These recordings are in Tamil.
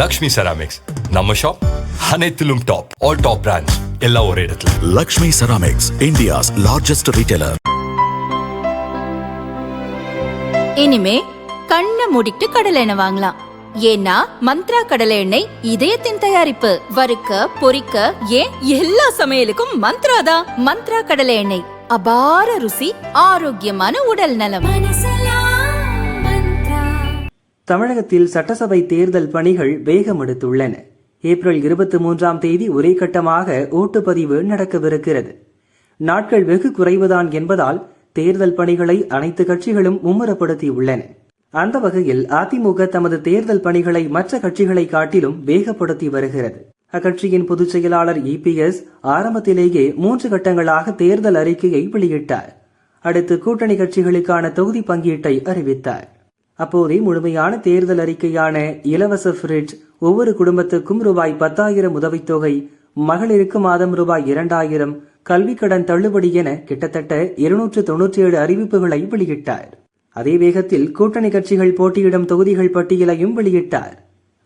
லக்ஷ்மி செராமிக்ஸ் நம்ம ஷாப் அனைத்திலும் டாப். ஆல் டாப் பிராண்ட்ஸ் எல்லாம் ஒரே இடத்துல. Lakshmi ceramics, India's largest retailer. இனிமே கண்ணை மூடிட்டு கடலை எண்ணெய் வாங்கலாம். ஏன்னா மந்த்ரா கடலை எண்ணெய் இதயத்தின் தயாரிப்பு. வறுக்க, பொரிக்க, ஏன் எல்லா சமையலுக்கும் மந்த்ரா தான். மந்த்ரா கடலை எண்ணெய், அபார ருசி, ஆரோக்கியமான உடல் நலம். தமிழகத்தில் சட்டசபை தேர்தல் பணிகள் வேகமெடுத்துள்ளன. ஏப்ரல் 23ஆம் தேதி ஒரே கட்டமாக ஓட்டுப்பதிவு நடக்கவிருக்கிறது. நாட்கள் வெகு குறைவுதான் என்பதால் தேர்தல் பணிகளை அனைத்து கட்சிகளும் மும்முரப்படுத்தியுள்ளன. அந்த வகையில் அதிமுக தமது தேர்தல் பணிகளை மற்ற கட்சிகளை காட்டிலும் வேகப்படுத்தி வருகிறது. அக்கட்சியின் பொதுச் செயலாளர் EPS ஆரம்பத்திலேயே 3 கட்டங்களாக தேர்தல் அறிக்கையை வெளியிட்டார். அடுத்து கூட்டணி கட்சிகளுக்கான தொகுதி பங்கீட்டை அறிவித்தார். அப்போதே முழுமையான தேர்தல் அறிக்கையான இலவச ஃப்ரிட்ஜ், ஒவ்வொரு குடும்பத்துக்கும் ரூபாய் 10,000 உதவித்தொகை, மகளிருக்கு மாதம் ரூபாய் 2,000, கல்விக்கடன் தள்ளுபடி என கிட்டத்தட்ட 297 அறிவிப்புகளை வெளியிட்டார். அதே வேகத்தில் கூட்டணி கட்சிகள் போட்டியிடும் தொகுதிகள் பட்டியலையும் வெளியிட்டார்.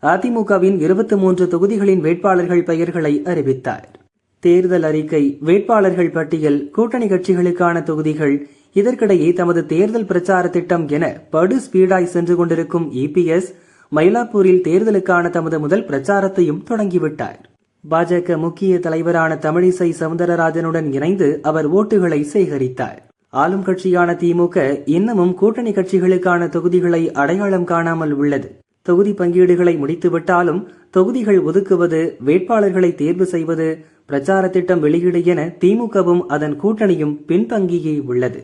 அதிமுகவின் 23 தொகுதிகளின் வேட்பாளர்கள் பெயர்களை அறிவித்தார். தேர்தல் அறிக்கை, வேட்பாளர்கள் பட்டியல், கூட்டணி கட்சிகளுக்கான தொகுதிகள், இதற்கிடையே தமது தேர்தல் பிரச்சார திட்டம் என படு ஸ்பீடாய் சென்று கொண்டிருக்கும் EPS மயிலாப்பூரில் தேர்தலுக்கான தமது முதல் பிரச்சாரத்தையும் தொடங்கிவிட்டார். பாஜக முக்கிய தலைவரான தமிழிசை சவுந்தரராஜனுடன் இணைந்து அவர் ஓட்டுகளை சேகரித்தார். ஆளும் கட்சியான திமுக இன்னமும் கூட்டணி கட்சிகளுக்கான தொகுதிகளை அடையாளம் காணாமல் உள்ளது. தொகுதி பங்கீடுகளை முடித்துவிட்டாலும் தொகுதிகள் ஒதுக்குவது, வேட்பாளர்களை தேர்வு செய்வது, பிரச்சார திட்டம் வெளியீடு என திமுகவும் அதன் கூட்டணியும் பின்தங்கியே உள்ளது.